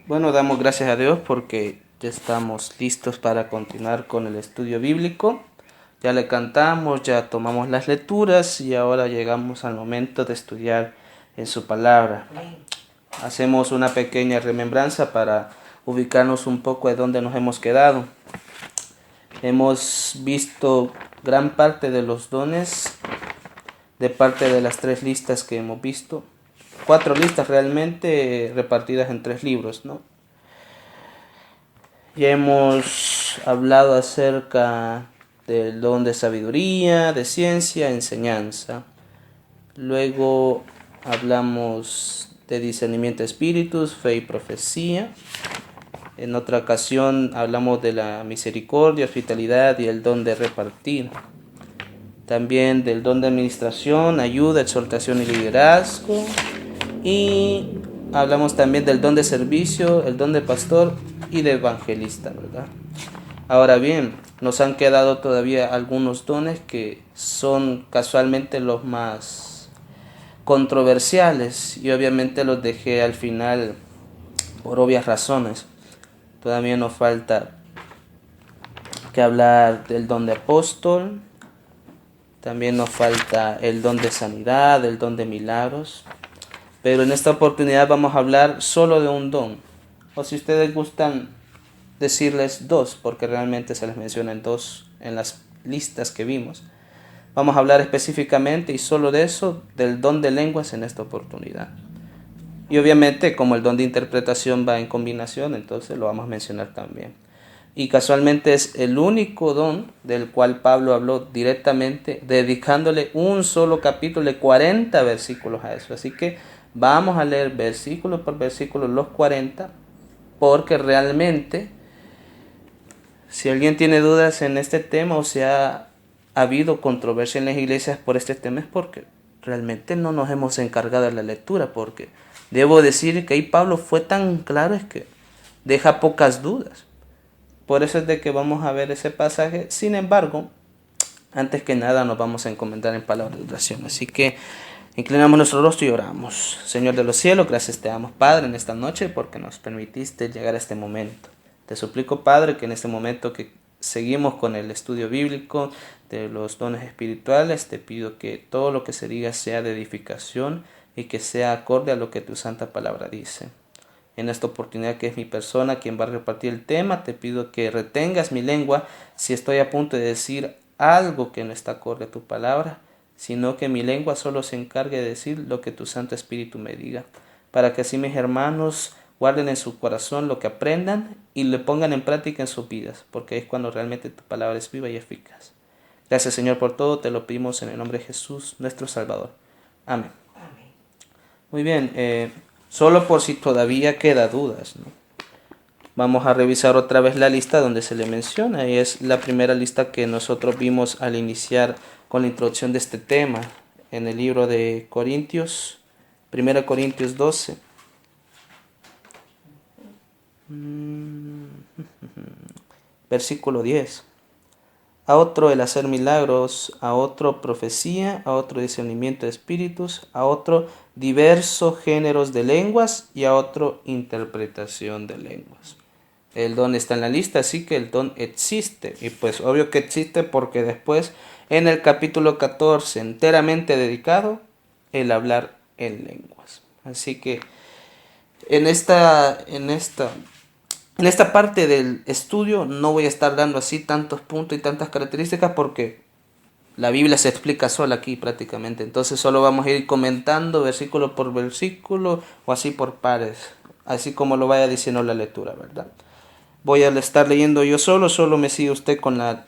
Bueno, damos gracias a Dios porque ya estamos listos para continuar con el estudio bíblico. Ya le cantamos, ya tomamos las lecturas y ahora llegamos al momento de estudiar en su palabra. Hacemos una pequeña remembranza para ubicarnos un poco de dónde nos hemos quedado. Hemos visto gran parte de los dones de parte de las tres listas que hemos visto. Cuatro listas realmente repartidas en tres libros, ¿no? Ya hemos hablado acerca del don de sabiduría, de ciencia, enseñanza. Luego hablamos de discernimiento de espíritus, fe y profecía. En otra ocasión hablamos de la misericordia, hospitalidad y el don de repartir. También del don de administración, ayuda, exhortación y liderazgo. Y hablamos también del don de servicio, el don de pastor y de evangelista, ¿verdad? Ahora bien, nos han quedado todavía algunos dones que son casualmente los más controversiales y obviamente los dejé al final por obvias razones. Todavía nos falta que hablar del don de apóstol, también nos falta el don de sanidad, el don de milagros, pero en esta oportunidad vamos a hablar solo de un don. O si ustedes gustan decirles dos, porque realmente se les mencionan dos en las listas que vimos. Vamos a hablar específicamente y solo de eso, del don de lenguas en esta oportunidad. Y obviamente como el don de interpretación va en combinación, entonces lo vamos a mencionar también. Y casualmente es el único don del cual Pablo habló directamente, dedicándole un solo capítulo de 40 versículos a eso. Así que vamos a leer versículo por versículo los 40, porque realmente, si alguien tiene dudas en este tema o si ha habido controversia en las iglesias por este tema, es porque realmente no nos hemos encargado de la lectura, porque debo decir que ahí Pablo fue tan claro, es que deja pocas dudas. Por eso es de que vamos a ver ese pasaje. Sin embargo, antes que nada nos vamos a encomendar en palabras de oración. Así que inclinamos nuestro rostro y oramos. Señor de los cielos, gracias te damos, Padre, en esta noche porque nos permitiste llegar a este momento. Te suplico, Padre, que en este momento que seguimos con el estudio bíblico de los dones espirituales, te pido que todo lo que se diga sea de edificación y que sea acorde a lo que tu santa palabra dice. En esta oportunidad que es mi persona quien va a repartir el tema, te pido que retengas mi lengua si estoy a punto de decir algo que no está acorde a tu palabra, sino que mi lengua solo se encargue de decir lo que tu Santo Espíritu me diga, para que así mis hermanos guarden en su corazón lo que aprendan y lo pongan en práctica en sus vidas, porque es cuando realmente tu palabra es viva y eficaz. Gracias, Señor, por todo, te lo pedimos en el nombre de Jesús, nuestro Salvador. Amén. Muy bien, solo por si todavía queda dudas, ¿no? Vamos a revisar otra vez la lista donde se le menciona y es la primera lista que nosotros vimos al iniciar con la introducción de este tema en el libro de Corintios, 1 Corintios 12. Versículo 10. A otro el hacer milagros, a otro profecía, a otro discernimiento de espíritus, a otro diversos géneros de lenguas y a otro interpretación de lenguas. El don está en la lista, así que el don existe. Y pues obvio que existe porque después en el capítulo 14 enteramente dedicado el hablar en lenguas. Así que en esta parte del estudio no voy a estar dando así tantos puntos y tantas características porque la Biblia se explica sola aquí prácticamente. Entonces solo vamos a ir comentando versículo por versículo o así por pares, así como lo vaya diciendo la lectura, ¿verdad? Voy a estar leyendo yo solo me sigue usted con la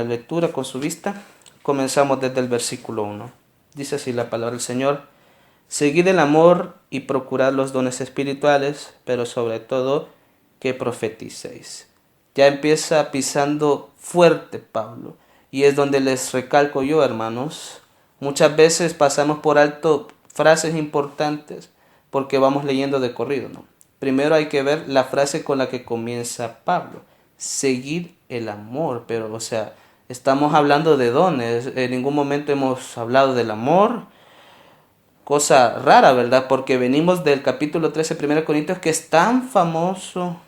lectura, con su vista. Comenzamos desde el versículo 1. Dice así la palabra del Señor: seguid el amor y procurad los dones espirituales, pero sobre todo que profeticéis. Ya empieza pisando fuerte Pablo, y es donde les recalco yo, hermanos. Muchas veces pasamos por alto frases importantes porque vamos leyendo de corrido, ¿no? Primero hay que ver la frase con la que comienza Pablo: seguir el amor. Pero, o sea, estamos hablando de dones. En ningún momento hemos hablado del amor. cosa rara, ¿verdad? Porque venimos del capítulo 13, 1 Corintios, que es tan famoso.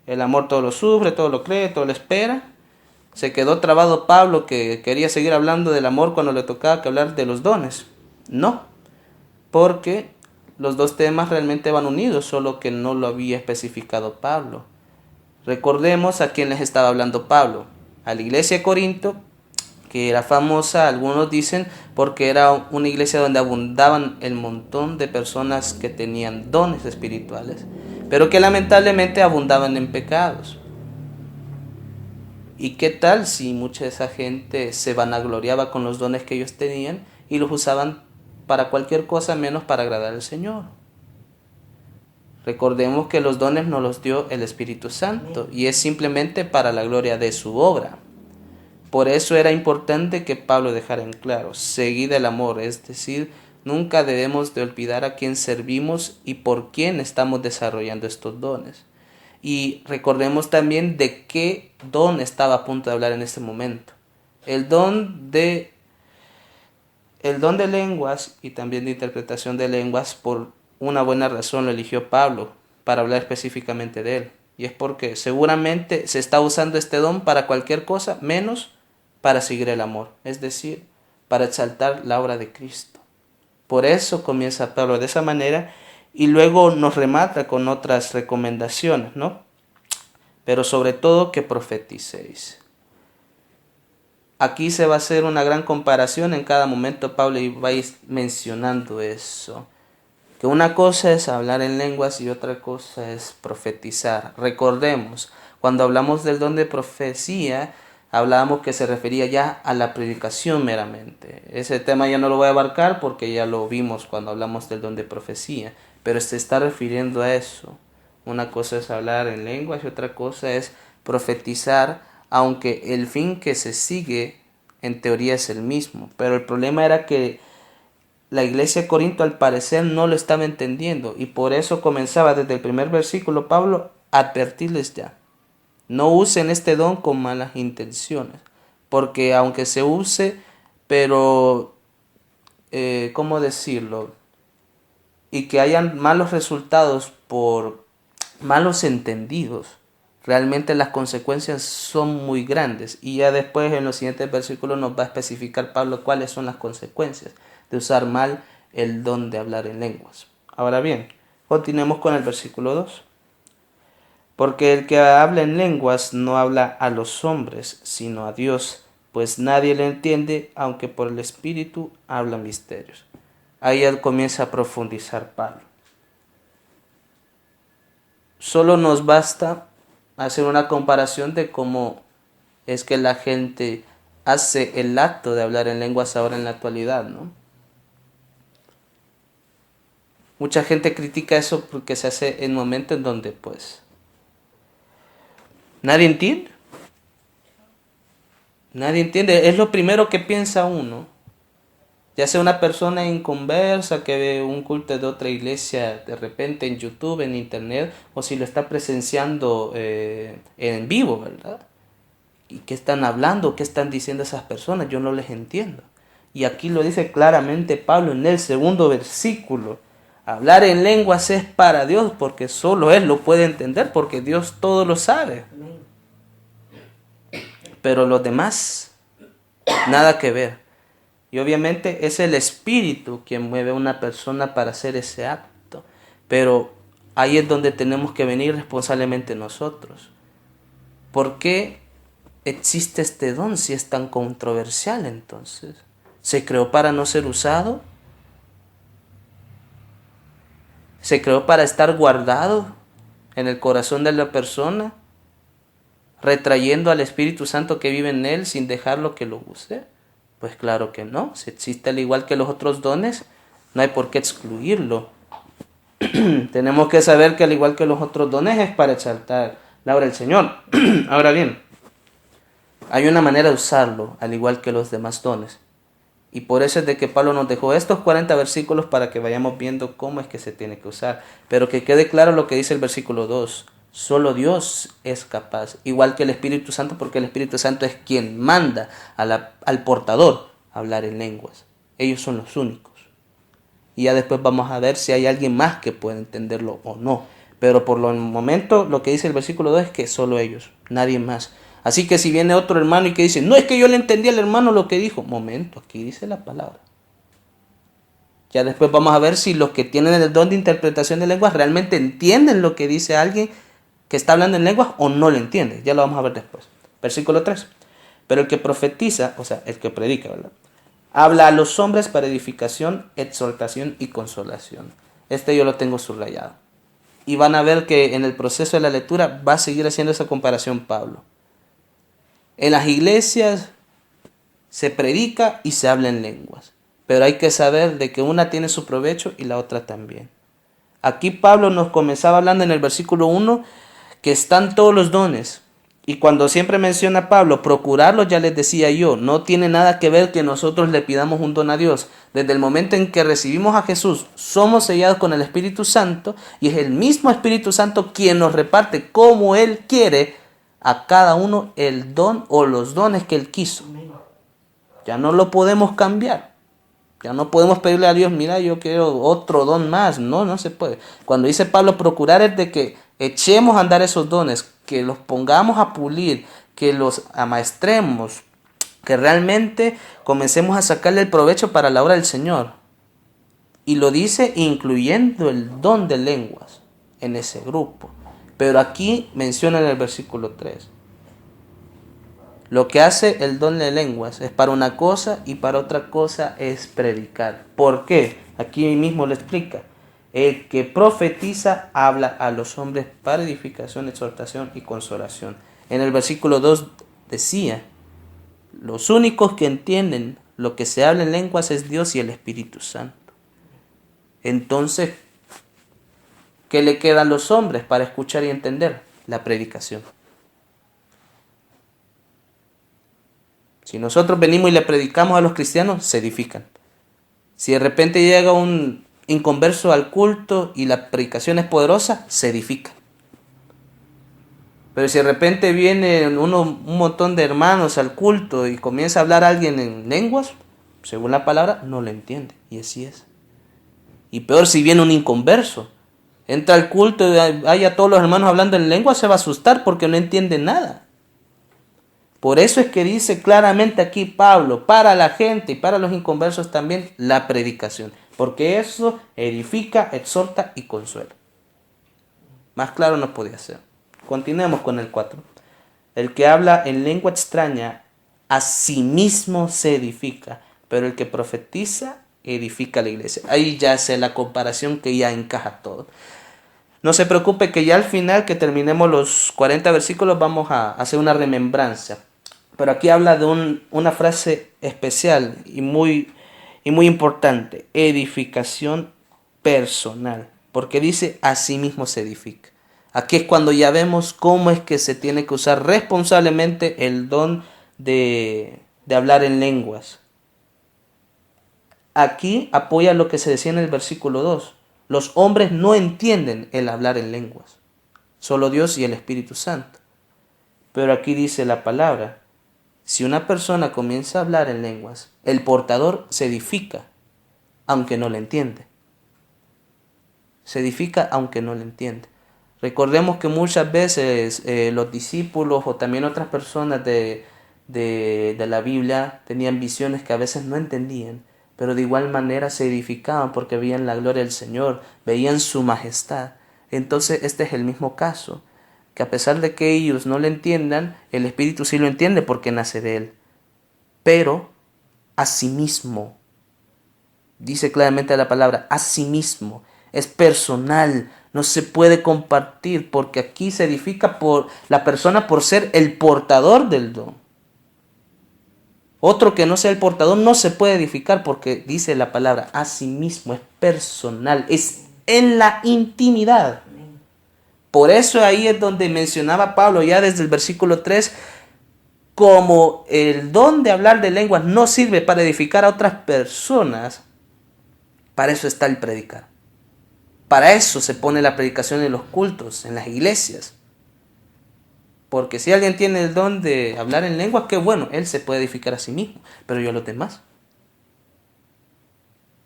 El amor todo lo sufre, todo lo cree, todo lo espera. Se quedó trabado Pablo, que quería seguir hablando del amor cuando le tocaba que hablar de los dones. No, porque los dos temas realmente van unidos, solo que no lo había especificado Pablo. Recordemos a quién les estaba hablando Pablo. A la iglesia de Corinto, que era famosa, algunos dicen, porque era una iglesia donde abundaban el montón de personas que tenían dones espirituales, pero que lamentablemente abundaban en pecados. ¿Y qué tal si mucha de esa gente se vanagloriaba con los dones que ellos tenían y los usaban para cualquier cosa menos para agradar al Señor? Recordemos que los dones nos los dio el Espíritu Santo y es simplemente para la gloria de su obra. Por eso era importante que Pablo dejara en claro, seguid el amor, es decir, nunca debemos de olvidar a quién servimos y por quién estamos desarrollando estos dones. Y recordemos también de qué don estaba a punto de hablar en este momento. El don de lenguas y también de interpretación de lenguas, por una buena razón lo eligió Pablo para hablar específicamente de él. Y es porque seguramente se está usando este don para cualquier cosa menos para seguir el amor, es decir, para exaltar la obra de Cristo. Por eso comienza Pablo de esa manera y luego nos remata con otras recomendaciones, ¿no? Pero sobre todo que profeticéis. Aquí se va a hacer una gran comparación, en cada momento Pablo va a ir mencionando eso. Que una cosa es hablar en lenguas y otra cosa es profetizar. Recordemos, cuando hablamos del don de profecía, hablábamos que se refería ya a la predicación meramente. Ese tema ya no lo voy a abarcar porque ya lo vimos cuando hablamos del don de profecía, pero se está refiriendo a eso. Una cosa es hablar en lenguas y otra cosa es profetizar, aunque el fin que se sigue en teoría es el mismo. Pero el problema era que la iglesia de Corinto al parecer no lo estaba entendiendo y por eso comenzaba desde el primer versículo Pablo a advertirles ya. No usen este don con malas intenciones, porque aunque se use, pero, ¿cómo decirlo? Y que hayan malos resultados por malos entendidos, realmente las consecuencias son muy grandes. Y ya después en los siguientes versículos nos va a especificar Pablo cuáles son las consecuencias de usar mal el don de hablar en lenguas. Ahora bien, continuemos con el versículo 2. Porque el que habla en lenguas no habla a los hombres, sino a Dios, pues nadie le entiende, aunque por el Espíritu habla misterios. Ahí él comienza a profundizar Pablo. Solo nos basta hacer una comparación de cómo es que la gente hace el acto de hablar en lenguas ahora en la actualidad, ¿no? Mucha gente critica eso porque se hace en momentos en donde pues nadie entiende. Nadie entiende. Es lo primero que piensa uno. Ya sea una persona inconversa que ve un culto de otra iglesia de repente en YouTube, en internet, o si lo está presenciando en vivo, ¿verdad? ¿Y qué están hablando? ¿Qué están diciendo esas personas? Yo no les entiendo. Y aquí lo dice claramente Pablo en el segundo versículo. Hablar en lenguas es para Dios porque solo Él lo puede entender porque Dios todo lo sabe. Pero los demás, nada que ver. Y obviamente es el Espíritu quien mueve a una persona para hacer ese acto. Pero ahí es donde tenemos que venir responsablemente nosotros. ¿Por qué existe este don si es tan controversial entonces? ¿Se creó para no ser usado? ¿Se creó para estar guardado en el corazón de la persona, retrayendo al Espíritu Santo que vive en él sin dejarlo que lo use? Pues claro que no. Si existe al igual que los otros dones, no hay por qué excluirlo. Tenemos que saber que al igual que los otros dones es para exaltar la obra del Señor. Ahora bien, hay una manera de usarlo al igual que los demás dones. Y por eso es de que Pablo nos dejó estos 40 versículos para que vayamos viendo cómo es que se tiene que usar. Pero que quede claro lo que dice el versículo 2. Solo Dios es capaz, igual que el Espíritu Santo, porque el Espíritu Santo es quien manda al portador a hablar en lenguas. Ellos son los únicos. y ya después vamos a ver si hay alguien más que pueda entenderlo o no. Pero por el momento lo que dice el versículo 2 es que solo ellos, nadie más. Así que si viene otro hermano y que dice, no es que yo le entendí al hermano lo que dijo. Momento, aquí dice la palabra. Ya después vamos a ver si los que tienen el don de interpretación de lenguas realmente entienden lo que dice alguien que está hablando en lenguas o no lo entiende. Ya lo vamos a ver después. Versículo 3. Pero el que profetiza, o sea, el que predica, ¿verdad? Habla a los hombres para edificación, exhortación y consolación. Este yo lo tengo subrayado. Y van a ver que en el proceso de la lectura va a seguir haciendo esa comparación Pablo. En las iglesias se predica y se habla en lenguas. Pero hay que saber de que una tiene su provecho y la otra también. Aquí Pablo nos comenzaba hablando en el versículo 1 que están todos los dones. Y cuando siempre menciona Pablo, procurarlos, ya les decía yo, no tiene nada que ver que nosotros le pidamos un don a Dios. Desde el momento en que recibimos a Jesús, somos sellados con el Espíritu Santo y es el mismo Espíritu Santo quien nos reparte como Él quiere a cada uno el don o los dones que Él quiso. Ya no lo podemos cambiar. Ya no podemos pedirle a Dios, mira, yo quiero otro don más. No, no se puede. Cuando dice Pablo, procurar es de que echemos a andar esos dones, que los pongamos a pulir, que los amaestremos, que realmente comencemos a sacarle el provecho para la obra del Señor. Y lo dice incluyendo el don de lenguas en ese grupo. Pero aquí menciona en el versículo 3. Lo que hace el don de lenguas es para una cosa y para otra cosa es predicar. ¿Por qué? Aquí mismo lo explica. El que profetiza habla a los hombres para edificación, exhortación y consolación. En el versículo 2 decía, los únicos que entienden lo que se habla en lenguas es Dios y el Espíritu Santo. Entonces, ¿qué le queda a los hombres para escuchar y entender? La predicación. Si nosotros venimos y le predicamos a los cristianos, se edifican. Si de repente llega un inconverso al culto y la predicación es poderosa, se edifican. Pero si de repente viene un montón de hermanos al culto y comienza a hablar alguien en lenguas, según la palabra, no lo entiende. Y así es. Y peor si viene un inconverso. Entra al culto y hay a todos los hermanos hablando en lenguas, se va a asustar porque no entiende nada. Por eso es que dice claramente aquí Pablo, para la gente y para los inconversos también, la predicación. Porque eso edifica, exhorta y consuela. Más claro no podía ser. Continuemos con el 4. El que habla en lengua extraña, a sí mismo se edifica, pero el que profetiza, edifica la iglesia. Ahí ya hace la comparación que ya encaja todo. No se preocupe que ya al final que terminemos los 40 versículos vamos a hacer una remembranza. Pero aquí habla de una frase especial y muy importante. Edificación personal. Porque dice, así mismo se edifica. Aquí es cuando ya vemos cómo es que se tiene que usar responsablemente el don de hablar en lenguas. Aquí apoya lo que se decía en el versículo 2. Los hombres no entienden el hablar en lenguas. Solo Dios y el Espíritu Santo. Pero aquí dice la palabra. Si una persona comienza a hablar en lenguas, el portador se edifica, aunque no le entiende. Se edifica aunque no le entiende. Recordemos que muchas veces los discípulos o también otras personas de la Biblia tenían visiones que a veces no entendían, pero de igual manera se edificaban porque veían la gloria del Señor, veían su majestad. Entonces este es el mismo caso, que a pesar de que ellos no le entiendan, el Espíritu sí lo entiende porque nace de él. Pero asimismo, dice claramente la palabra, asimismo, es personal, no se puede compartir porque aquí se edifica por la persona por ser el portador del don. Otro que no sea el portador no se puede edificar porque dice la palabra asimismo, es personal, es en la intimidad. Por eso ahí es donde mencionaba Pablo ya desde el versículo 3, como el don de hablar de lenguas no sirve para edificar a otras personas, para eso está el predicar. Para eso se pone la predicación en los cultos, en las iglesias. Porque si alguien tiene el don de hablar en lenguas, qué bueno, él se puede edificar a sí mismo, pero yo a los demás.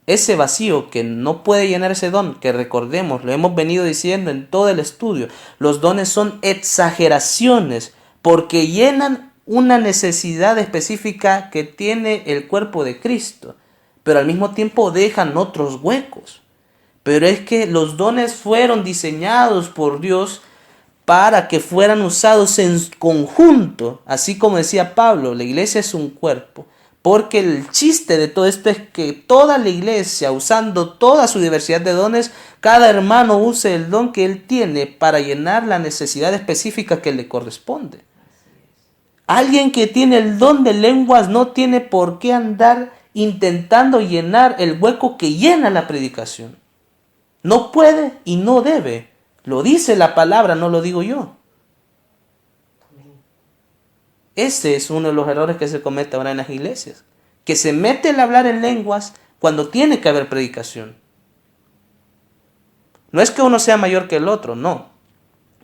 ese vacío que no puede llenar ese don, que recordemos, lo hemos venido diciendo en todo el estudio, los dones son exageraciones porque llenan una necesidad específica que tiene el cuerpo de Cristo, pero al mismo tiempo dejan otros huecos. Pero es que los dones fueron diseñados por Dios para que fueran usados en conjunto, así como decía Pablo, la iglesia es un cuerpo. Porque el chiste de todo esto es que toda la iglesia, usando toda su diversidad de dones, cada hermano use el don que él tiene para llenar la necesidad específica que le corresponde. Alguien que tiene el don de lenguas no tiene por qué andar intentando llenar el hueco que llena la predicación. No puede y no debe. Lo dice la palabra, no lo digo yo. Ese es uno de los errores que se comete ahora en las iglesias. Que se mete el hablar en lenguas cuando tiene que haber predicación. No es que uno sea mayor que el otro, no.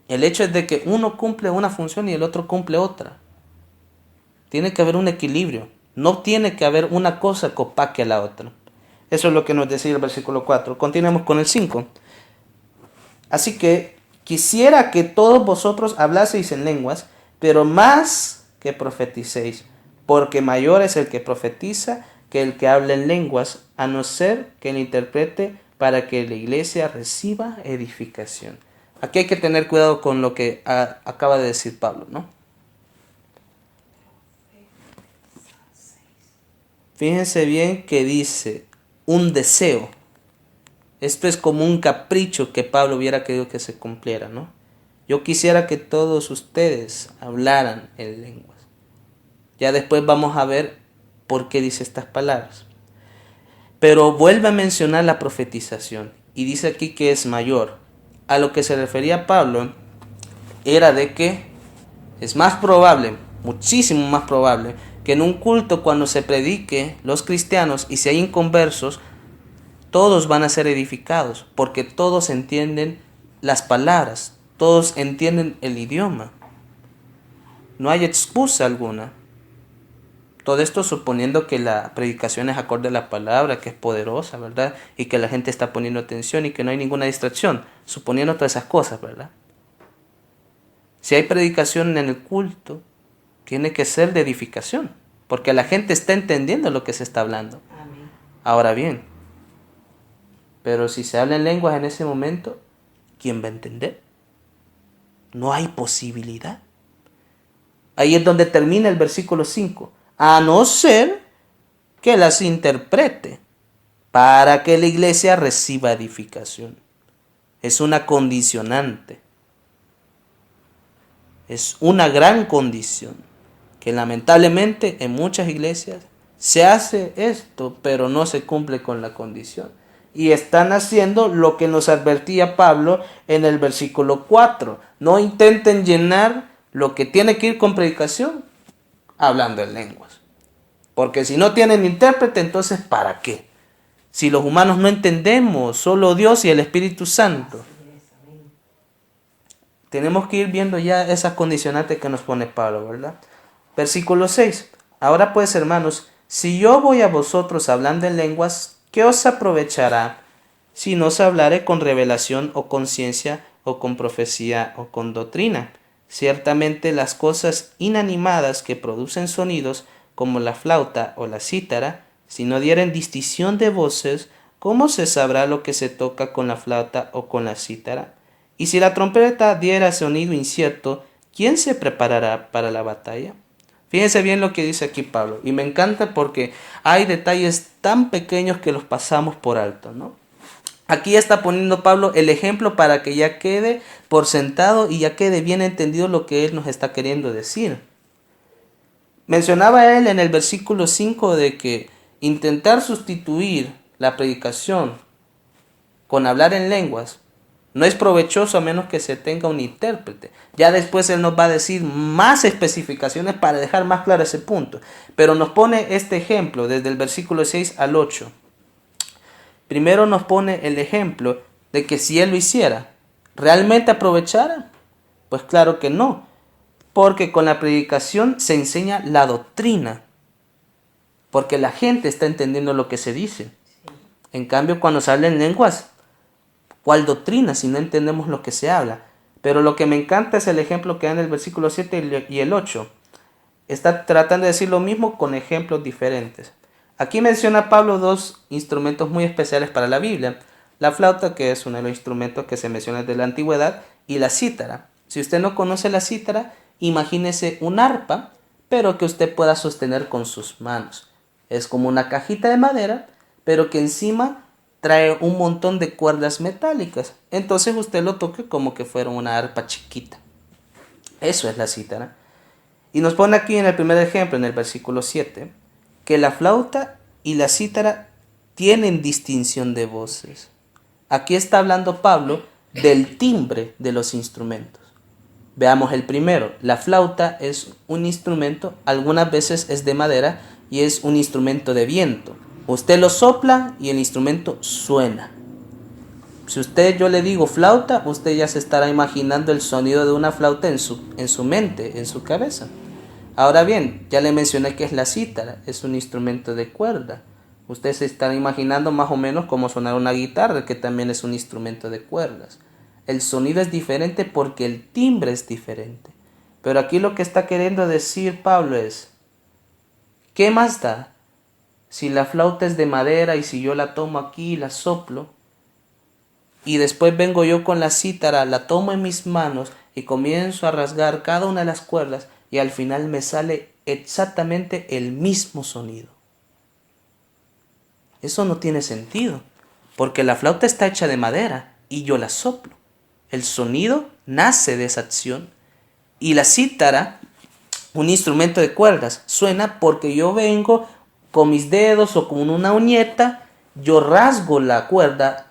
El hecho es de que uno cumple una función y el otro cumple otra. Tiene que haber un equilibrio. No tiene que haber una cosa que opaque a la otra. Eso es lo que nos decía el versículo 4. Continuemos con el 5. Así que quisiera que todos vosotros hablaseis en lenguas, pero más que profeticéis, porque mayor es el que profetiza que el que habla en lenguas, a no ser que le interprete para que la iglesia reciba edificación. Aquí hay que tener cuidado con lo que acaba de decir Pablo, ¿no? Fíjense bien que dice un deseo. Esto es como un capricho que Pablo hubiera querido que se cumpliera, ¿no? Yo quisiera que todos ustedes hablaran en lenguas. Ya después vamos a ver por qué dice estas palabras. Pero vuelve a mencionar la profetización y dice aquí que es mayor. A lo que se refería Pablo era de que es más probable, muchísimo más probable, que en un culto cuando se predique los cristianos y si hay inconversos, todos van a ser edificados porque todos entienden las palabras. Todos entienden el idioma. No hay excusa alguna. Todo esto suponiendo que la predicación es acorde a la palabra, que es poderosa, ¿verdad? Y que la gente está poniendo atención y que no hay ninguna distracción. Suponiendo todas esas cosas, ¿verdad? Si hay predicación en el culto, tiene que ser de edificación. Porque la gente está entendiendo lo que se está hablando. Amén. Ahora bien, pero si se habla en lenguas en ese momento, ¿quién va a entender? No hay posibilidad. Ahí es donde termina el versículo 5. A no ser que las interprete para que la iglesia reciba edificación. Es una condicionante. Es una gran condición que lamentablemente en muchas iglesias se hace esto, pero no se cumple con la condición. Y están haciendo lo que nos advertía Pablo en el versículo 4. No intenten llenar lo que tiene que ir con predicación hablando en lenguas. Porque si no tienen intérprete, entonces ¿para qué? Si los humanos no entendemos, solo Dios y el Espíritu Santo. Tenemos que ir viendo ya esas condicionantes que nos pone Pablo, ¿verdad? Versículo 6. Ahora pues, hermanos, si yo voy a vosotros hablando en lenguas, ¿qué os aprovechará si no os hablaré con revelación o con ciencia o con profecía o con doctrina? Ciertamente las cosas inanimadas que producen sonidos, como la flauta o la cítara, si no dieren distinción de voces, ¿cómo se sabrá lo que se toca con la flauta o con la cítara? Y si la trompeta diera sonido incierto, ¿quién se preparará para la batalla? Fíjense bien lo que dice aquí Pablo. Y me encanta porque hay detalles tan pequeños que los pasamos por alto, ¿no? Aquí está poniendo Pablo el ejemplo para que ya quede por sentado y ya quede bien entendido lo que él nos está queriendo decir. Mencionaba él en el versículo 5 de que intentar sustituir la predicación con hablar en lenguas no es provechoso a menos que se tenga un intérprete. Ya después él nos va a decir más especificaciones para dejar más claro ese punto. Pero nos pone este ejemplo desde el versículo 6 al 8. Primero nos pone el ejemplo de que si él lo hiciera, ¿realmente aprovechara? Pues claro que no. Porque con la predicación se enseña la doctrina. Porque la gente está entendiendo lo que se dice. En cambio, cuando se habla en lenguas, ¿cuál doctrina si no entendemos lo que se habla? Pero lo que me encanta es el ejemplo que da en el versículo 7 y el 8. Está tratando de decir lo mismo con ejemplos diferentes. Aquí menciona Pablo dos instrumentos muy especiales para la Biblia. La flauta, que es uno de los instrumentos que se menciona desde la antigüedad, y la cítara. Si usted no conoce la cítara, imagínese un arpa, pero que usted pueda sostener con sus manos. Es como una cajita de madera, pero que encima trae un montón de cuerdas metálicas. Entonces usted lo toque como que fuera una arpa chiquita. Eso es la cítara. Y nos pone aquí en el primer ejemplo, en el versículo 7, que la flauta y la cítara tienen distinción de voces. Aquí está hablando Pablo del timbre de los instrumentos. Veamos el primero. La flauta es un instrumento, algunas veces es de madera y es un instrumento de viento. Usted lo sopla y el instrumento suena. Si yo le digo flauta, usted ya se estará imaginando el sonido de una flauta en su mente, en su cabeza. Ahora bien, ya le mencioné que es la cítara, es un instrumento de cuerda. Usted se estará imaginando más o menos cómo sonar una guitarra, que también es un instrumento de cuerdas. El sonido es diferente porque el timbre es diferente. Pero aquí lo que está queriendo decir Pablo es, ¿qué más da si la flauta es de madera y si yo la tomo aquí y la soplo? Y después vengo yo con la cítara, la tomo en mis manos y comienzo a rasgar cada una de las cuerdas y al final me sale exactamente el mismo sonido. Eso no tiene sentido, porque la flauta está hecha de madera y yo la soplo. El sonido nace de esa acción y la cítara, un instrumento de cuerdas, suena porque yo vengo con mis dedos o con una uñeta, yo rasgo la cuerda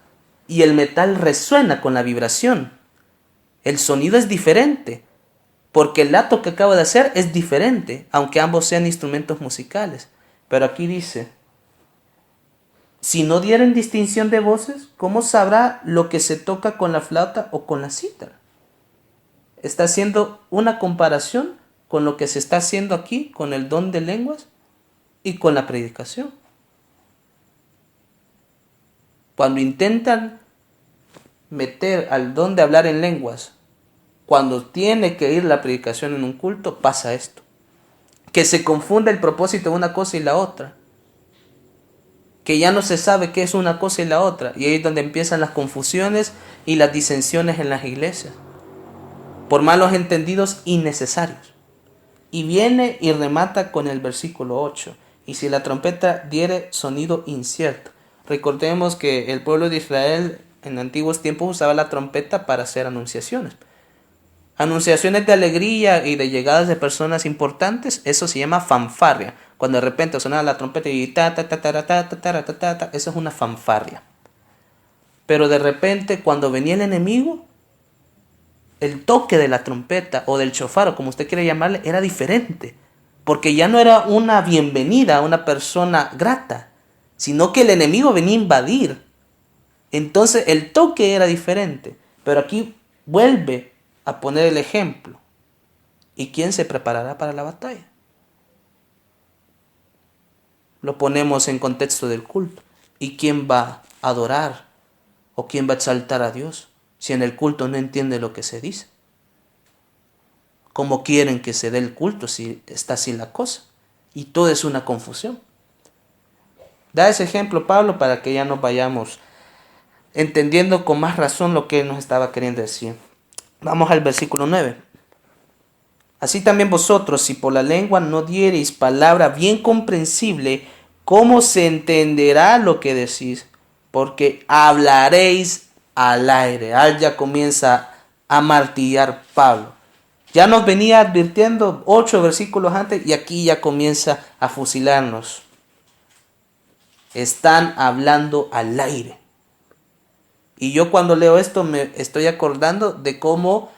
y el metal resuena con la vibración. El sonido es diferente, porque el acto que acabo de hacer es diferente, aunque ambos sean instrumentos musicales. Pero aquí dice, si no dieren distinción de voces, ¿cómo sabrá lo que se toca con la flauta o con la cítara? Está haciendo una comparación con lo que se está haciendo aquí, con el don de lenguas y con la predicación. Cuando intentan meter al don de hablar en lenguas, cuando tiene que ir la predicación en un culto, pasa esto. Que se confunde el propósito de una cosa y la otra. Que ya no se sabe qué es una cosa y la otra. Y ahí es donde empiezan las confusiones y las disensiones en las iglesias. Por malos entendidos innecesarios. Y viene y remata con el versículo 8. Y si la trompeta diere sonido incierto. Recordemos que el pueblo de Israel en antiguos tiempos usaba la trompeta para hacer anunciaciones. Anunciaciones de alegría y de llegadas de personas importantes, eso se llama fanfarria. Cuando de repente sonaba la trompeta y ta ta ta ta ta ta ta ta ta ta, eso es una fanfarria. Pero de repente cuando venía el enemigo, el toque de la trompeta o del chofar, o como usted quiere llamarle, era diferente. Porque ya no era una bienvenida a una persona grata, sino que el enemigo venía a invadir. Entonces el toque era diferente. Pero aquí vuelve a poner el ejemplo. ¿Y quién se preparará para la batalla? Lo ponemos en contexto del culto. ¿Y quién va a adorar? ¿O quién va a exaltar a Dios? Si en el culto no entiende lo que se dice. ¿Cómo quieren que se dé el culto si está así la cosa? Y todo es una confusión. Da ese ejemplo Pablo para que ya nos vayamos entendiendo con más razón lo que él nos estaba queriendo decir. Vamos al versículo 9. Así también vosotros, si por la lengua no diereis palabra bien comprensible, ¿cómo se entenderá lo que decís? Porque hablaréis al aire. Ya comienza a martillar Pablo. Ya nos venía advirtiendo 8 versículos antes y aquí ya comienza a fusilarnos. Están hablando al aire. Y yo cuando leo esto me estoy acordando de cómo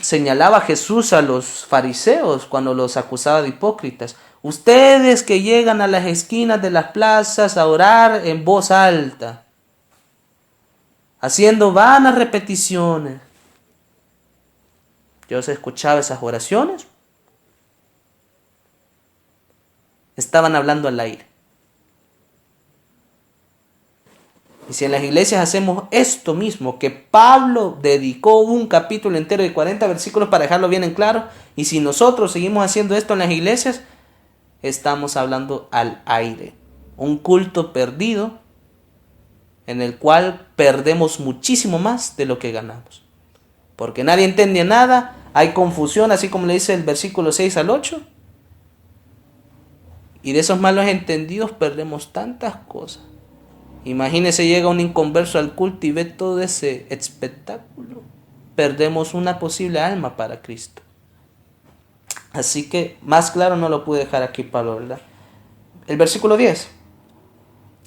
señalaba Jesús a los fariseos cuando los acusaba de hipócritas. Ustedes que llegan a las esquinas de las plazas a orar en voz alta, haciendo vanas repeticiones. Yo escuchaba esas oraciones. Estaban hablando al aire. Y si en las iglesias hacemos esto mismo, que Pablo dedicó un capítulo entero de 40 versículos para dejarlo bien en claro, y si nosotros seguimos haciendo esto en las iglesias, estamos hablando al aire. Un culto perdido en el cual perdemos muchísimo más de lo que ganamos. Porque nadie entiende nada, hay confusión, así como le dice el versículo 6 al 8. Y de esos malos entendidos perdemos tantas cosas. Imagínese, llega un inconverso al culto y ve todo ese espectáculo. Perdemos una posible alma para Cristo. Así que más claro no lo pude dejar aquí Pablo, ¿verdad? El versículo 10.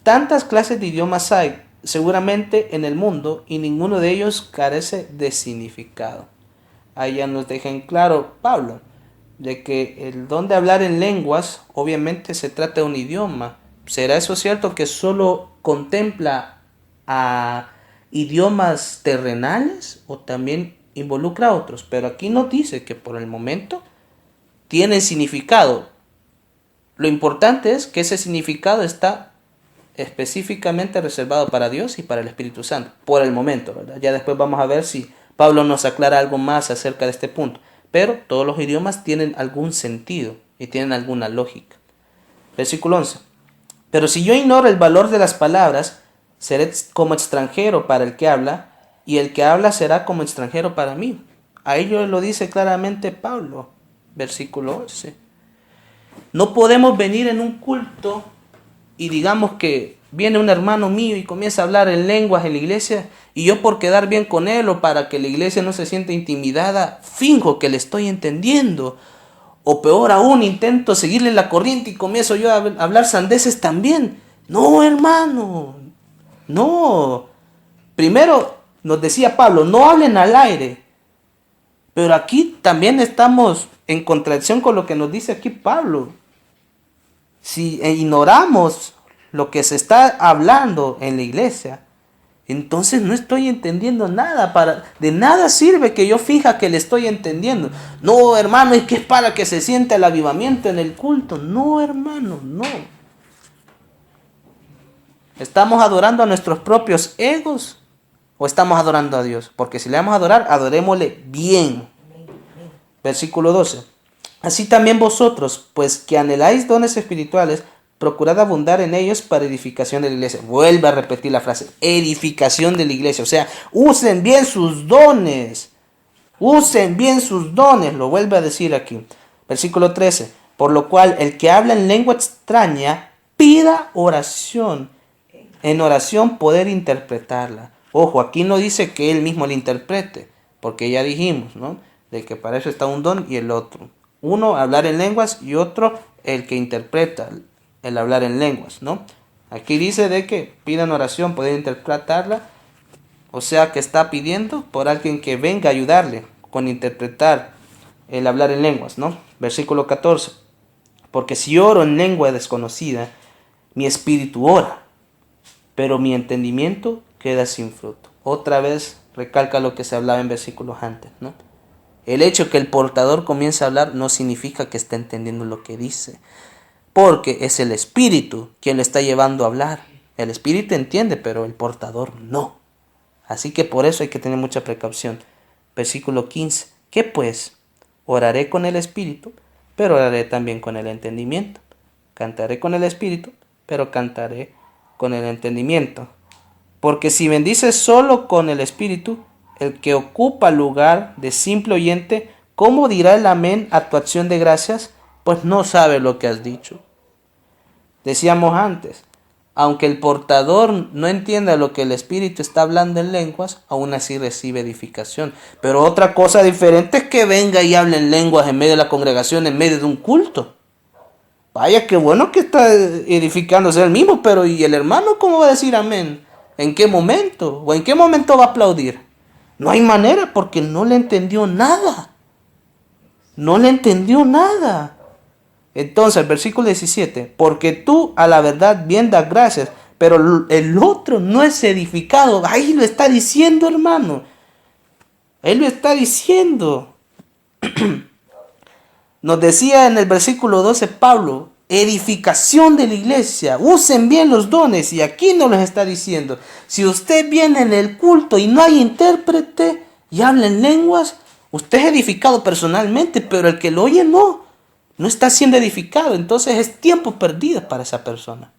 Tantas clases de idiomas hay seguramente en el mundo y ninguno de ellos carece de significado. Ahí ya nos deja en claro Pablo de que el don de hablar en lenguas obviamente se trata de un idioma. ¿Será eso cierto que solo contempla a idiomas terrenales o también involucra a otros? Pero aquí nos dice que por el momento tienen significado. Lo importante es que ese significado está específicamente reservado para Dios y para el Espíritu Santo, por el momento, ¿verdad? Ya después vamos a ver si Pablo nos aclara algo más acerca de este punto. Pero todos los idiomas tienen algún sentido y tienen alguna lógica. Versículo 11. Pero si yo ignoro el valor de las palabras, seré como extranjero para el que habla, y el que habla será como extranjero para mí. A ello lo dice claramente Pablo. Versículo 11. No podemos venir en un culto y digamos que viene un hermano mío y comienza a hablar en lenguas en la iglesia, y yo por quedar bien con él o para que la iglesia no se sienta intimidada, finjo que le estoy entendiendo. O peor aún, intento seguirle la corriente y comienzo yo a hablar sandeces también. No, hermano, no. Primero nos decía Pablo, no hablen al aire. Pero aquí también estamos en contradicción con lo que nos dice aquí Pablo. Si ignoramos lo que se está hablando en la iglesia, entonces no estoy entendiendo nada. De nada sirve que yo fija que le estoy entendiendo. No, hermano, es que es para que se sienta el avivamiento en el culto. No, hermano, no. ¿Estamos adorando a nuestros propios egos o estamos adorando a Dios? Porque si le vamos a adorar, adorémosle bien. Versículo 12. Así también vosotros, pues que anheláis dones espirituales, procurad abundar en ellos para edificación de la iglesia. Vuelve a repetir la frase, edificación de la iglesia. O sea, usen bien sus dones. Usen bien sus dones, lo vuelve a decir aquí. Versículo 13. Por lo cual, el que habla en lengua extraña, pida oración. En oración poder interpretarla. Ojo, aquí no dice que él mismo la interprete, porque ya dijimos, ¿no? De que para eso está un don y el otro. Uno, hablar en lenguas, y otro, el que interpreta el hablar en lenguas, ¿no? Aquí dice de que pidan oración, poder interpretarla, o sea que está pidiendo por alguien que venga a ayudarle con interpretar el hablar en lenguas, ¿no? Versículo 14. Porque si oro en lengua desconocida, mi espíritu ora, pero mi entendimiento queda sin fruto. Otra vez recalca lo que se hablaba en versículos antes, ¿no? El hecho que el portador comience a hablar no significa que esté entendiendo lo que dice, porque es el espíritu quien le está llevando a hablar. El espíritu entiende, pero el portador no. Así que por eso hay que tener mucha precaución. Versículo 15. ¿Qué pues? Oraré con el espíritu, pero oraré también con el entendimiento. Cantaré con el espíritu, pero cantaré con el entendimiento. Porque si bendices solo con el espíritu, el que ocupa lugar de simple oyente, ¿cómo dirá el amén a tu acción de gracias? Pues no sabe lo que has dicho. Decíamos antes, aunque el portador no entienda lo que el espíritu está hablando en lenguas, aún así recibe edificación. Pero otra cosa diferente es que venga y hable en lenguas en medio de la congregación, en medio de un culto. Vaya, qué bueno que está edificándose él mismo, pero ¿y el hermano cómo va a decir amén? ¿En qué momento? ¿O en qué momento va a aplaudir? No hay manera porque no le entendió nada. No le entendió nada. Entonces, el versículo 17. Porque tú a la verdad bien das gracias, pero el otro no es edificado. Ahí lo está diciendo, hermano. Él lo está diciendo. Nos decía en el versículo 12 Pablo edificación de la iglesia. Usen bien los dones. Y aquí nos los está diciendo. Si usted viene en el culto y no hay intérprete y habla en lenguas, usted es edificado personalmente, pero el que lo oye no está siendo edificado. Entonces es tiempo perdido para esa persona.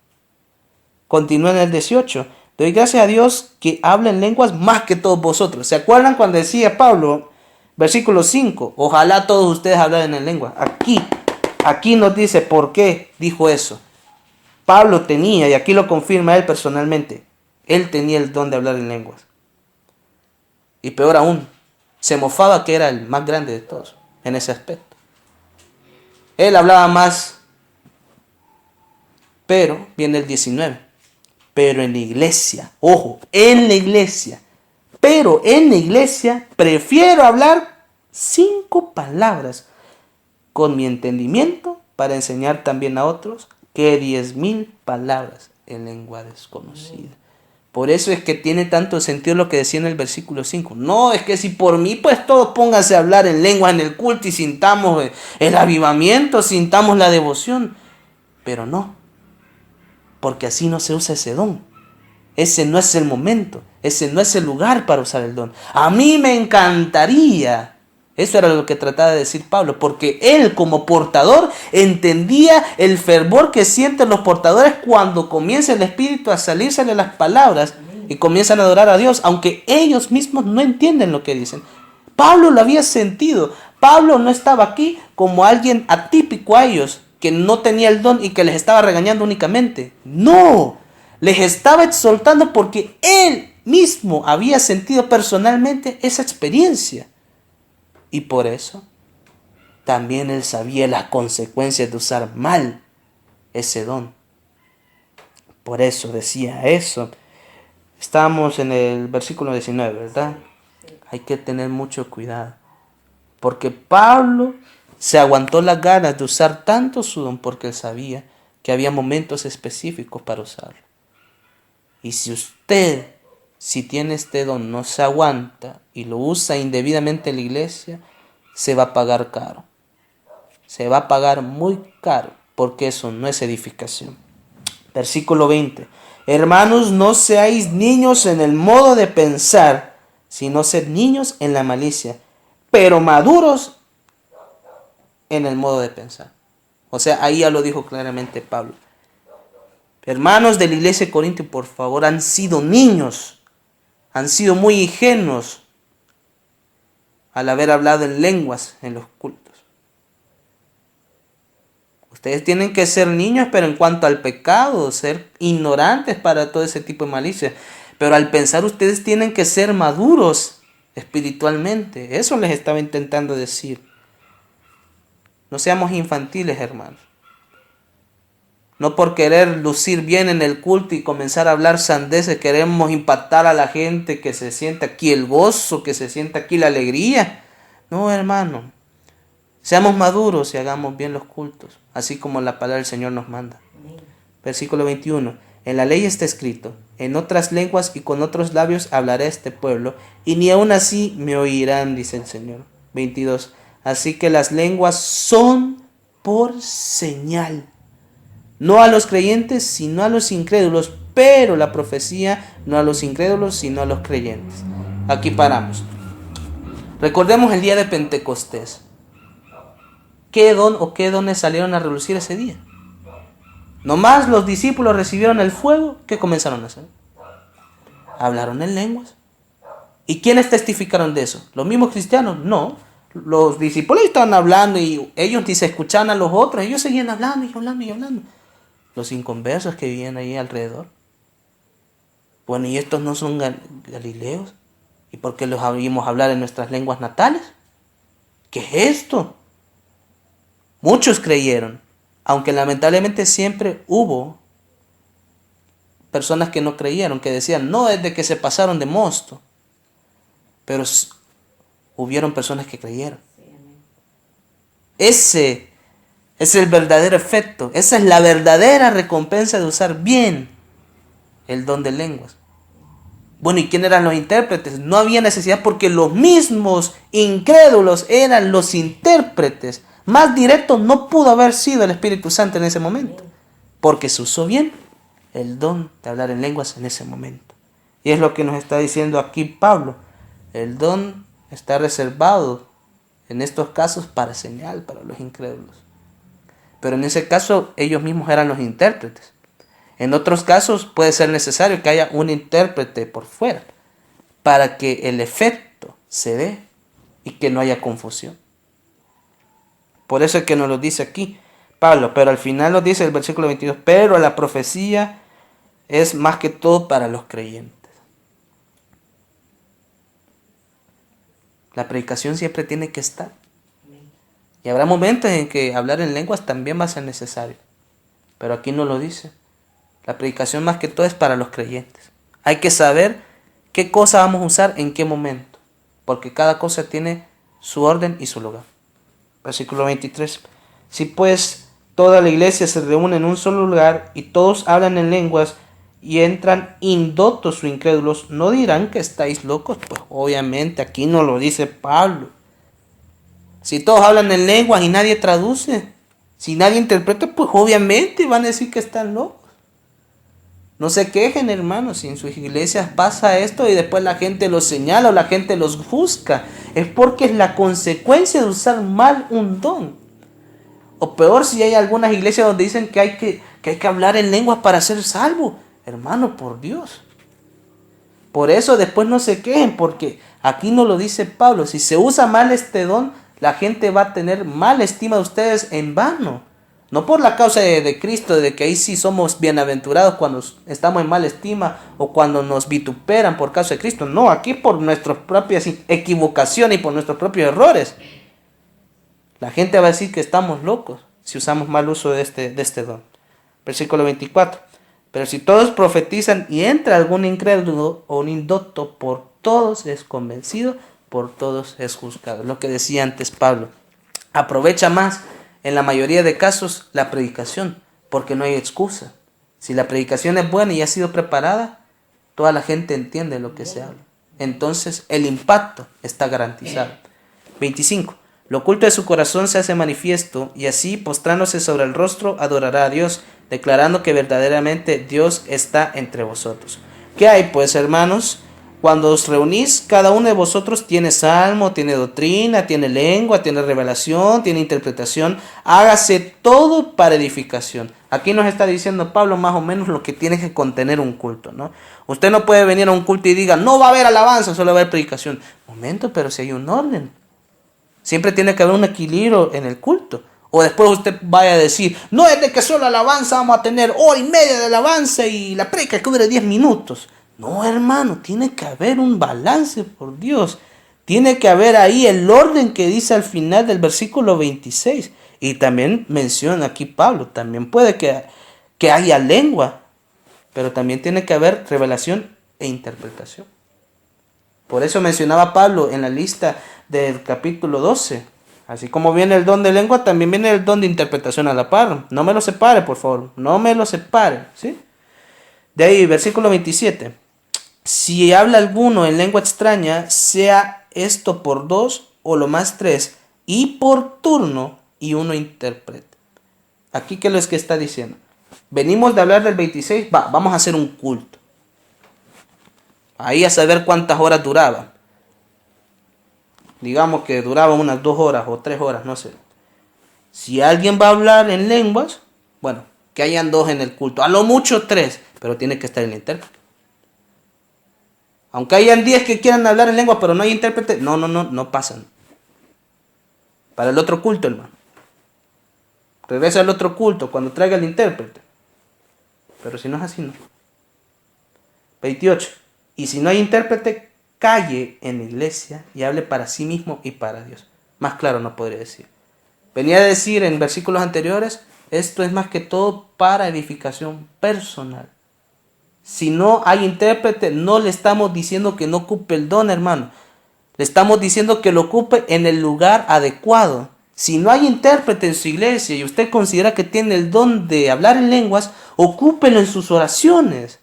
Continúa en el 18. Doy gracias a Dios que habla en lenguas más que todos vosotros. ¿Se acuerdan cuando decía Pablo, versículo 5? Ojalá todos ustedes hablaran en lengua. Aquí nos dice por qué dijo eso. Pablo tenía, y aquí lo confirma él personalmente, él tenía el don de hablar en lenguas. Y peor aún, se mofaba que era el más grande de todos en ese aspecto. Él hablaba más, pero viene el 19. Pero en la iglesia, ojo, en la iglesia, pero en la iglesia prefiero hablar 5 palabras con mi entendimiento para enseñar también a otros que 10,000 palabras en lengua desconocida. Por eso es que tiene tanto sentido lo que decía en el versículo 5. No, es que si por mí, pues todos pónganse a hablar en lengua en el culto y sintamos el avivamiento, sintamos la devoción. Pero no, porque así no se usa ese don. Ese no es el momento, ese no es el lugar para usar el don. A mí me encantaría. Eso era lo que trataba de decir Pablo, porque él como portador entendía el fervor que sienten los portadores cuando comienza el Espíritu a salirse de las palabras y comienzan a adorar a Dios, aunque ellos mismos no entienden lo que dicen. Pablo lo había sentido. Pablo no estaba aquí como alguien atípico a ellos, que no tenía el don y que les estaba regañando únicamente. No, les estaba exaltando porque él mismo había sentido personalmente esa experiencia. Y por eso también él sabía las consecuencias de usar mal ese don. Por eso decía eso. Estamos en el versículo 19, ¿verdad? Hay que tener mucho cuidado. Porque Pablo se aguantó las ganas de usar tanto su don porque él sabía que había momentos específicos para usarlo. Y si usted, si tiene este don, no se aguanta y lo usa indebidamente en la iglesia, se va a pagar caro. Se va a pagar muy caro porque eso no es edificación. Versículo 20. Hermanos, no seáis niños en el modo de pensar, sino sed niños en la malicia, pero maduros en el modo de pensar. O sea, ahí ya lo dijo claramente Pablo. Hermanos de la iglesia de Corinto, por favor, han sido niños, han sido muy ingenuos al haber hablado en lenguas en los cultos. Ustedes tienen que ser niños, pero en cuanto al pecado, ser ignorantes para todo ese tipo de malicia. Pero al pensar, ustedes tienen que ser maduros espiritualmente. Eso les estaba intentando decir. No seamos infantiles, hermanos. No por querer lucir bien en el culto y comenzar a hablar sandeces, queremos impactar a la gente, que se sienta aquí el gozo, que se sienta aquí la alegría. No, hermano. Seamos maduros y hagamos bien los cultos, así como la palabra del Señor nos manda. Versículo 21. En la ley está escrito: en otras lenguas y con otros labios hablará este pueblo, y ni aun así me oirán, dice el Señor. 22. Así que las lenguas son por señal, no a los creyentes, sino a los incrédulos, pero la profecía no a los incrédulos, sino a los creyentes. Aquí paramos. Recordemos el día de Pentecostés. ¿Qué don o qué dones salieron a relucir ese día? Nomás los discípulos recibieron el fuego. ¿Qué comenzaron a hacer? Hablaron en lenguas. ¿Y quiénes testificaron de eso? ¿Los mismos cristianos? No. Los discípulos estaban hablando y ellos ni se escuchaban a los otros. Ellos seguían hablando y hablando y hablando. Los inconversos que vivían ahí alrededor. Bueno, ¿y estos no son galileos? ¿Y por qué los oímos hablar en nuestras lenguas natales? ¿Qué es esto? Muchos creyeron, aunque lamentablemente siempre hubo personas que no creyeron, que decían, no, es de que se pasaron de mosto. Pero hubieron personas que creyeron. Ese es el verdadero efecto, esa es la verdadera recompensa de usar bien el don de lenguas. Bueno, ¿y quién eran los intérpretes? No había necesidad porque los mismos incrédulos eran los intérpretes. Más directo no pudo haber sido el Espíritu Santo en ese momento, porque se usó bien el don de hablar en lenguas en ese momento. Y es lo que nos está diciendo aquí Pablo. El don está reservado en estos casos para señal, para los incrédulos. Pero en ese caso ellos mismos eran los intérpretes. En otros casos puede ser necesario que haya un intérprete por fuera para que el efecto se dé y que no haya confusión. Por eso es que nos lo dice aquí Pablo, pero al final nos dice el versículo 22, pero la profecía es más que todo para los creyentes. La predicación siempre tiene que estar. Y habrá momentos en que hablar en lenguas también va a ser necesario. Pero aquí no lo dice. La predicación más que todo es para los creyentes. Hay que saber qué cosa vamos a usar en qué momento. Porque cada cosa tiene su orden y su lugar. Versículo 23. Si pues toda la iglesia se reúne en un solo lugar y todos hablan en lenguas y entran indoctos o incrédulos, ¿no dirán que estáis locos? Pues obviamente aquí no lo dice Pablo. Si todos hablan en lenguas y nadie traduce, si nadie interpreta, pues obviamente van a decir que están locos. No se quejen, hermanos, si en sus iglesias pasa esto y después la gente los señala o la gente los juzga. Es porque es la consecuencia de usar mal un don. O peor, si hay algunas iglesias donde dicen que hay que hablar en lenguas para ser salvo. Hermano, por Dios. Por eso después no se quejen, porque aquí no lo dice Pablo. Si se usa mal este don, la gente va a tener mala estima de ustedes en vano. No por la causa de Cristo, de que ahí sí somos bienaventurados cuando estamos en mala estima o cuando nos vituperan por causa de Cristo. No, aquí por nuestras propias equivocaciones y por nuestros propios errores. La gente va a decir que estamos locos si usamos mal uso de este don. Versículo 24. Pero si todos profetizan y entra algún incrédulo o un indocto, por todos es convencido, por todos es juzgado. Lo que decía antes Pablo. Aprovecha más, en la mayoría de casos, la predicación, porque no hay excusa. Si la predicación es buena y ha sido preparada, toda la gente entiende lo que se habla. Entonces el impacto está garantizado. 25. Lo oculto de su corazón se hace manifiesto, y así, postrándose sobre el rostro, adorará a Dios, declarando que verdaderamente Dios está entre vosotros. ¿Qué hay, pues, hermanos? Cuando os reunís, cada uno de vosotros tiene salmo, tiene doctrina, tiene lengua, tiene revelación, tiene interpretación. Hágase todo para edificación. Aquí nos está diciendo Pablo más o menos lo que tiene que contener un culto, ¿no? Usted no puede venir a un culto y diga, no va a haber alabanza, solo va a haber predicación. Momento, pero si hay un orden. Siempre tiene que haber un equilibrio en el culto. O después usted vaya a decir, no es de que solo alabanza vamos a tener hora y media de alabanza y la predica que dure 10 minutos. No, hermano, tiene que haber un balance, por Dios. Tiene que haber ahí el orden que dice al final del versículo 26. Y también menciona aquí Pablo, también puede que haya lengua, pero también tiene que haber revelación e interpretación. Por eso mencionaba Pablo en la lista del capítulo 12. Así como viene el don de lengua, también viene el don de interpretación a la par. No me lo separe, por favor. No me lo separe. ¿Sí? De ahí, versículo 27. Si habla alguno en lengua extraña, sea esto por 2 o lo más 3, y por turno, y uno interprete. Aquí, ¿qué es lo que está diciendo? Venimos de hablar del 26, vamos a hacer un culto. Ahí a saber cuántas horas duraba. Digamos que duraba unas 2 horas o 3 horas, no sé. Si alguien va a hablar en lenguas, bueno, que hayan 2 en el culto. A lo mucho 3, pero tiene que estar el intérprete. Aunque hayan 10 que quieran hablar en lengua, pero no hay intérprete, no pasan. Para el otro culto, hermano. Regresa al otro culto cuando traiga el intérprete. Pero si no es así, no. 28. Y si no hay intérprete, calle en la iglesia y hable para sí mismo y para Dios. Más claro no podría decir. Venía a decir en versículos anteriores, esto es más que todo para edificación personal. Si no hay intérprete, no le estamos diciendo que no ocupe el don, hermano. Le estamos diciendo que lo ocupe en el lugar adecuado. Si no hay intérprete en su iglesia y usted considera que tiene el don de hablar en lenguas, ocúpelo en sus oraciones.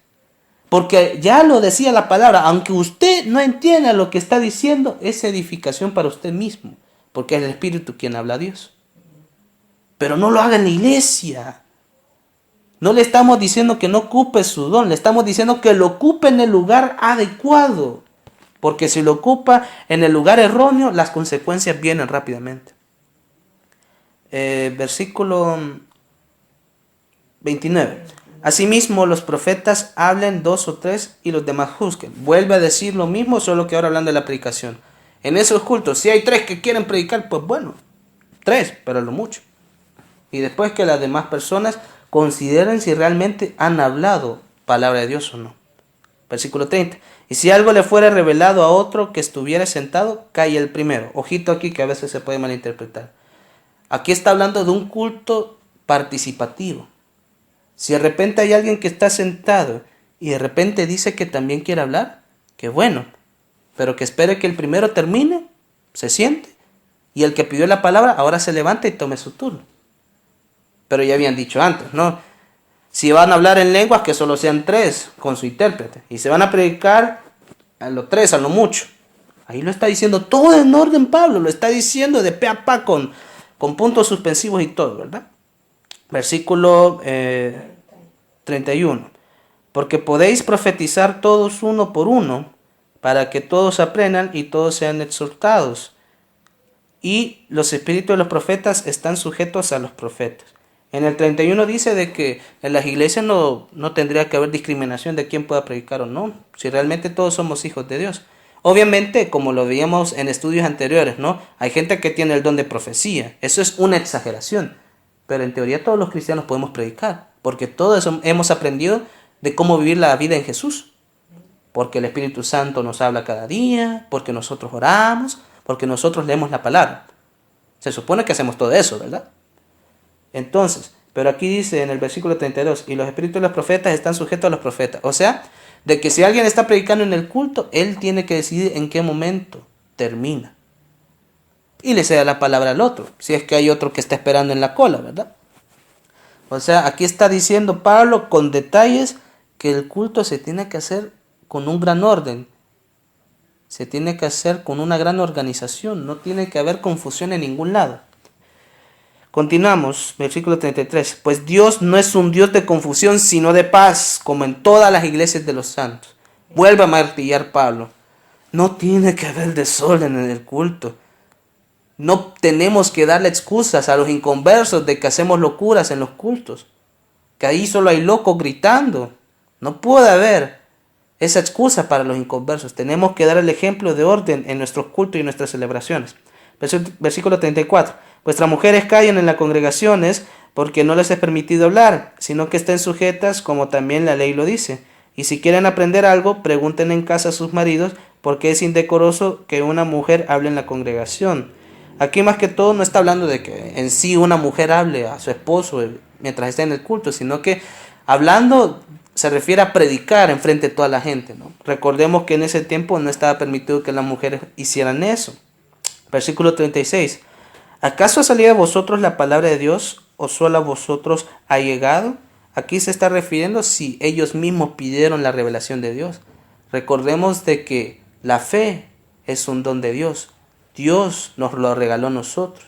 Porque ya lo decía la palabra, aunque usted no entienda lo que está diciendo, es edificación para usted mismo. Porque es el Espíritu quien habla a Dios. pero no lo haga en la iglesia. No le estamos diciendo que no ocupe su don, le estamos diciendo que lo ocupe en el lugar adecuado. Porque si lo ocupa en el lugar erróneo, las consecuencias vienen rápidamente. Versículo 29. Asimismo, los profetas hablen 2 o 3 y los demás juzguen. Vuelve a decir lo mismo, solo que ahora hablando de la predicación. En esos cultos, si hay 3 que quieren predicar, pues bueno, 3, pero lo mucho. Y después que las demás personas consideren si realmente han hablado palabra de Dios o no. Versículo 30. Y si algo le fuera revelado a otro que estuviera sentado, cae el primero. Ojito aquí que a veces se puede malinterpretar. Aquí está hablando de un culto participativo. Si de repente hay alguien que está sentado y de repente dice que también quiere hablar, qué bueno. Pero que espere que el primero termine, se siente, y el que pidió la palabra ahora se levanta y tome su turno. Pero ya habían dicho antes, ¿no? Si van a hablar en lenguas, que solo sean 3 con su intérprete. Y se van a predicar a los 3, a lo mucho. Ahí lo está diciendo todo en orden, Pablo. Lo está diciendo de pe a pa con puntos suspensivos y todo, ¿verdad? Versículo 31. Porque podéis profetizar todos uno por uno, para que todos aprendan y todos sean exhortados. Y los espíritus de los profetas están sujetos a los profetas. En el 31 dice de que en las iglesias no tendría que haber discriminación de quién pueda predicar o no, si realmente todos somos hijos de Dios. Obviamente, como lo veíamos en estudios anteriores, ¿no? Hay gente que tiene el don de profecía, eso es una exageración, pero en teoría todos los cristianos podemos predicar, porque todos hemos aprendido de cómo vivir la vida en Jesús, porque el Espíritu Santo nos habla cada día, porque nosotros oramos, porque nosotros leemos la palabra. Se supone que hacemos todo eso, ¿verdad? Entonces, pero aquí dice en el versículo 32, y los espíritus de los profetas están sujetos a los profetas. O sea, de que si alguien está predicando en el culto, él tiene que decidir en qué momento termina. Y le ceda la palabra al otro, si es que hay otro que está esperando en la cola, ¿verdad? O sea, aquí está diciendo Pablo con detalles que el culto se tiene que hacer con un gran orden. Se tiene que hacer con una gran organización, no tiene que haber confusión en ningún lado. Continuamos, versículo 33. Pues Dios no es un Dios de confusión, sino de paz, como en todas las iglesias de los santos. Vuelve a martillar Pablo. No tiene que haber desorden en el culto. No tenemos que darle excusas a los inconversos de que hacemos locuras en los cultos. Que ahí solo hay locos gritando. No puede haber esa excusa para los inconversos. Tenemos que dar el ejemplo de orden en nuestros cultos y nuestras celebraciones. Versículo 34. Vuestras mujeres callen en las congregaciones porque no les es permitido hablar, sino que estén sujetas como también la ley lo dice. Y si quieren aprender algo, pregunten en casa a sus maridos, porque es indecoroso que una mujer hable en la congregación. Aquí más que todo no está hablando de que en sí una mujer hable a su esposo mientras está en el culto, sino que hablando se refiere a predicar en frente de toda la gente, ¿no? Recordemos que en ese tiempo no estaba permitido que las mujeres hicieran eso. Versículo 36. ¿Acaso ha salido de vosotros la palabra de Dios o solo a vosotros ha llegado? Aquí se está refiriendo si ellos mismos pidieron la revelación de Dios. Recordemos de que la fe es un don de Dios. Dios nos lo regaló a nosotros.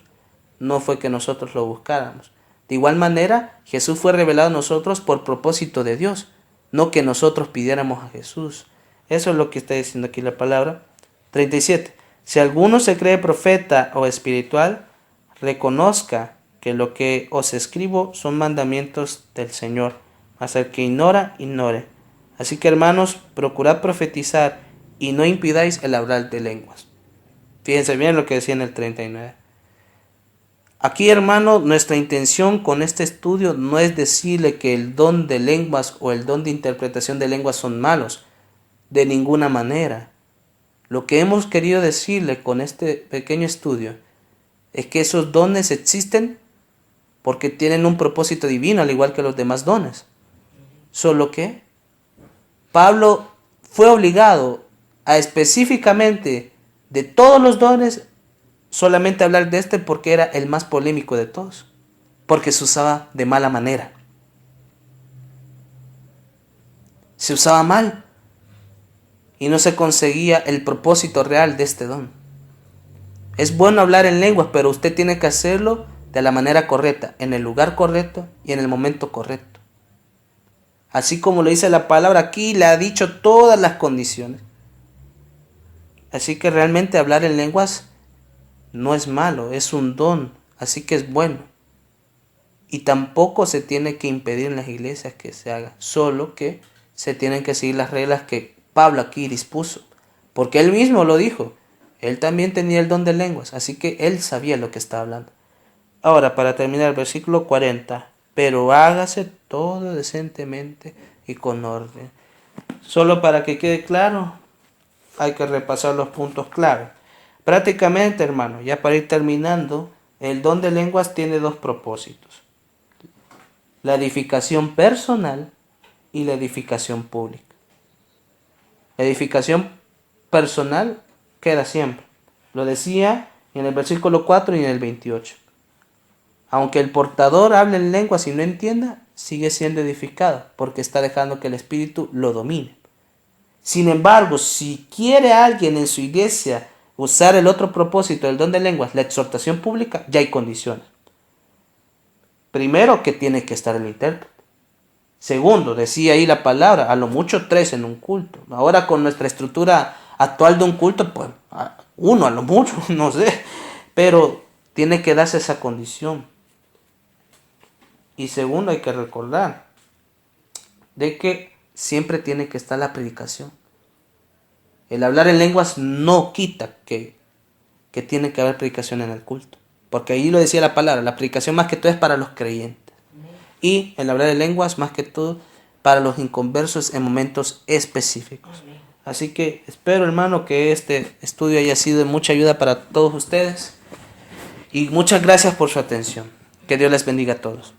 No fue que nosotros lo buscáramos. De igual manera, Jesús fue revelado a nosotros por propósito de Dios, no que nosotros pidiéramos a Jesús. Eso es lo que está diciendo aquí la palabra. 37. Si alguno se cree profeta o espiritual, reconozca que lo que os escribo son mandamientos del Señor, mas el que ignora, ignore. Así que hermanos, procurad profetizar y no impidáis el hablar de lenguas. Fíjense bien lo que decía en el 39. Aquí, hermano, nuestra intención con este estudio no es decirle que el don de lenguas o el don de interpretación de lenguas son malos, de ninguna manera. Lo que hemos querido decirle con este pequeño estudio es que esos dones existen porque tienen un propósito divino, al igual que los demás dones. Solo que Pablo fue obligado a específicamente de todos los dones solamente hablar de este porque era el más polémico de todos, porque se usaba de mala manera. Se usaba mal y no se conseguía el propósito real de este don. Es bueno hablar en lenguas, pero usted tiene que hacerlo de la manera correcta, en el lugar correcto y en el momento correcto. Así como lo dice la palabra aquí, le ha dicho todas las condiciones. Así que realmente hablar en lenguas no es malo, es un don, así que es bueno. Y tampoco se tiene que impedir en las iglesias que se haga, solo que se tienen que seguir las reglas que Pablo aquí dispuso, porque él mismo lo dijo, él también tenía el don de lenguas, así que él sabía lo que estaba hablando. Ahora, para terminar, versículo 40, pero hágase todo decentemente y con orden. Solo para que quede claro, hay que repasar los puntos clave. Prácticamente, hermano, ya para ir terminando, el don de lenguas tiene dos propósitos: la edificación personal y la edificación pública. La edificación personal queda siempre. Lo decía en el versículo 4 y en el 28. Aunque el portador hable en lenguas y no entienda, sigue siendo edificado, porque está dejando que el Espíritu lo domine. Sin embargo, si quiere alguien en su iglesia usar el otro propósito del don de lenguas, la exhortación pública, ya hay condiciones. Primero, que tiene que estar el intérprete. Segundo, decía ahí la palabra, a lo mucho 3 en un culto. Ahora con nuestra estructura actual de un culto, pues 1 a lo mucho, no sé. Pero tiene que darse esa condición. Y segundo, hay que recordar de que siempre tiene que estar la predicación. El hablar en lenguas no quita que tiene que haber predicación en el culto. Porque ahí lo decía la palabra, la predicación más que todo es para los creyentes. Y el hablar en lenguas más que todo para los inconversos en momentos específicos. Así que espero, hermano, que este estudio haya sido de mucha ayuda para todos ustedes. Y muchas gracias por su atención. Que Dios les bendiga a todos.